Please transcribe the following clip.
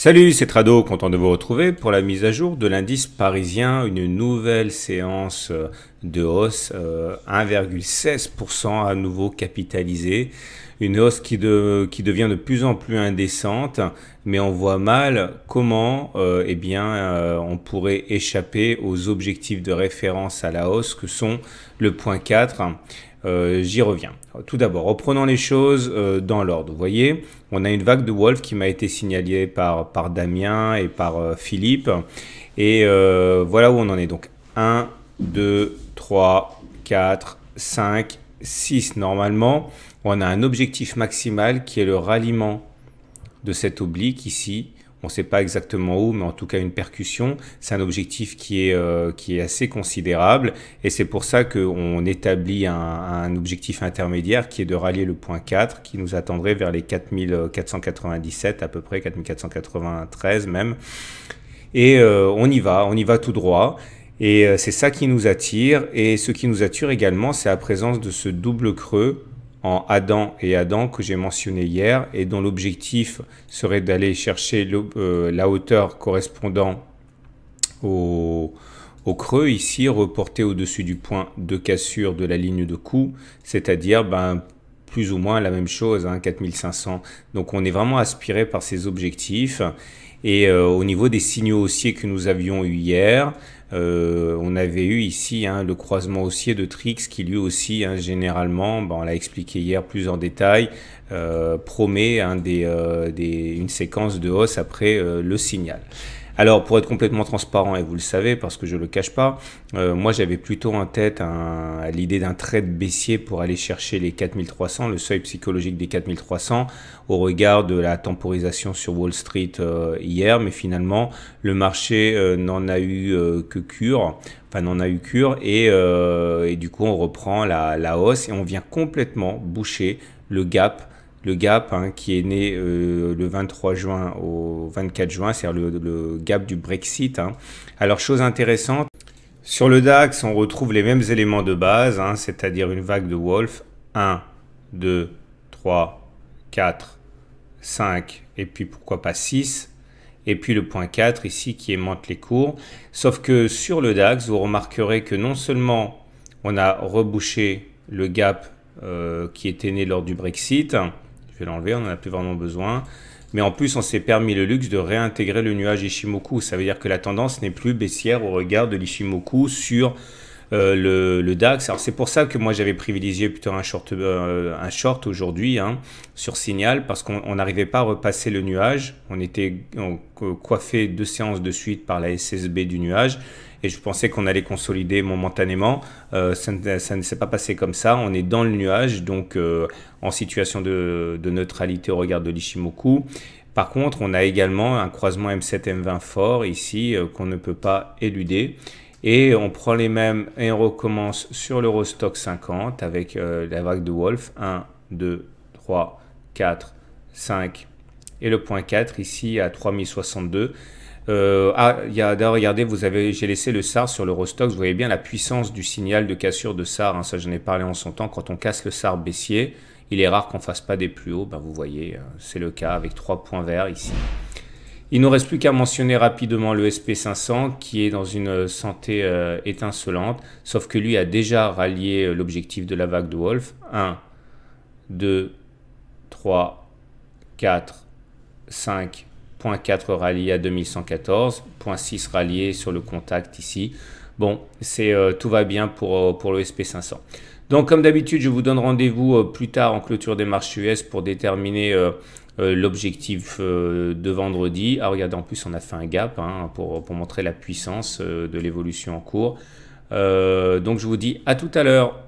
Salut, c'est Trado, content de vous retrouver pour la mise à jour de l'indice parisien, une nouvelle séance de hausse, 1,16% à nouveau capitalisé, une hausse qui devient de plus en plus indécente, mais on voit mal comment on pourrait échapper aux objectifs de référence à la hausse que sont le point 4. J'y reviens. Tout d'abord, reprenons les choses dans l'ordre. Vous voyez, on a une vague de Wolf qui m'a été signalée par Damien et par Philippe. Et voilà où on en est. Donc 1, 2, 3, 4, 5, 6. Normalement, on a un objectif maximal qui est le ralliement de cet oblique ici. On ne sait pas exactement où, mais en tout cas une percussion. C'est un objectif qui est assez considérable. Et c'est pour ça qu'on établit un objectif intermédiaire qui est de rallier le point 4, qui nous attendrait vers les 4497 à peu près, 4493 même. Et on y va tout droit. Et c'est ça qui nous attire. Et ce qui nous attire également, c'est la présence de ce double creux en Adam et Adam que j'ai mentionné hier et dont l'objectif serait d'aller chercher la hauteur correspondant au creux ici, reporté au-dessus du point de cassure de la ligne de coup, c'est-à-dire plus ou moins la même chose, 4500. Donc on est vraiment aspiré par ces objectifs. Et au niveau des signaux haussiers que nous avions eu hier, on avait eu ici le croisement haussier de Trix qui lui aussi, généralement, on l'a expliqué hier plus en détail, promet une séquence de hausse après le signal. Alors, pour être complètement transparent, et vous le savez parce que je ne le cache pas, moi j'avais plutôt en tête l'idée d'un trade baissier pour aller chercher les 4300, le seuil psychologique des 4300 au regard de la temporisation sur Wall Street hier, mais finalement le marché n'en a eu que cure, et du coup on reprend la hausse et on vient complètement boucher le gap qui est né le 23 juin au 24 juin, c'est-à-dire le gap du Brexit. Alors, chose intéressante, sur le DAX, on retrouve les mêmes éléments de base, c'est-à-dire une vague de Wolf, 1, 2, 3, 4, 5, et puis pourquoi pas 6, et puis le point 4 ici qui aimante les cours. Sauf que sur le DAX, vous remarquerez que non seulement on a rebouché le gap qui était né lors du Brexit, je vais l'enlever, on n'en a plus vraiment besoin. Mais en plus, on s'est permis le luxe de réintégrer le nuage Ishimoku. Ça veut dire que la tendance n'est plus baissière au regard de l'Ishimoku sur le DAX. Alors c'est pour ça que moi j'avais privilégié plutôt un short aujourd'hui sur Signal, parce qu'on n'arrivait pas à repasser le nuage. On était coiffé 2 séances de suite par la SSB du nuage. Et je pensais qu'on allait consolider momentanément. Ça ne s'est pas passé comme ça. On est dans le nuage, donc en situation de neutralité au regard de l'Ishimoku. Par contre, on a également un croisement M7-M20 fort ici qu'on ne peut pas éluder. Et on prend les mêmes et on recommence sur l'Eurostock 50 avec la vague de Wolf. 1, 2, 3, 4, 5 et le point 4 ici à 3062. D'ailleurs, regardez, j'ai laissé le SAR sur l'Eurostock. Vous voyez bien la puissance du signal de cassure de SAR. Ça, j'en ai parlé en son temps. Quand on casse le SAR baissier, il est rare qu'on ne fasse pas des plus hauts. Vous voyez, c'est le cas avec 3 points verts ici. Il ne nous reste plus qu'à mentionner rapidement le SP500 qui est dans une santé étincelante, sauf que lui a déjà rallié l'objectif de la vague de Wolf. 1, 2, 3, 4, 5. Point 4 rallié à 2114, point 6 rallié sur le contact ici. Bon, tout va bien pour le SP500. Donc comme d'habitude, je vous donne rendez-vous plus tard en clôture des marchés US pour déterminer l'objectif de vendredi. Ah, regardez, en plus on a fait un gap pour montrer la puissance de l'évolution en cours. Donc je vous dis à tout à l'heure.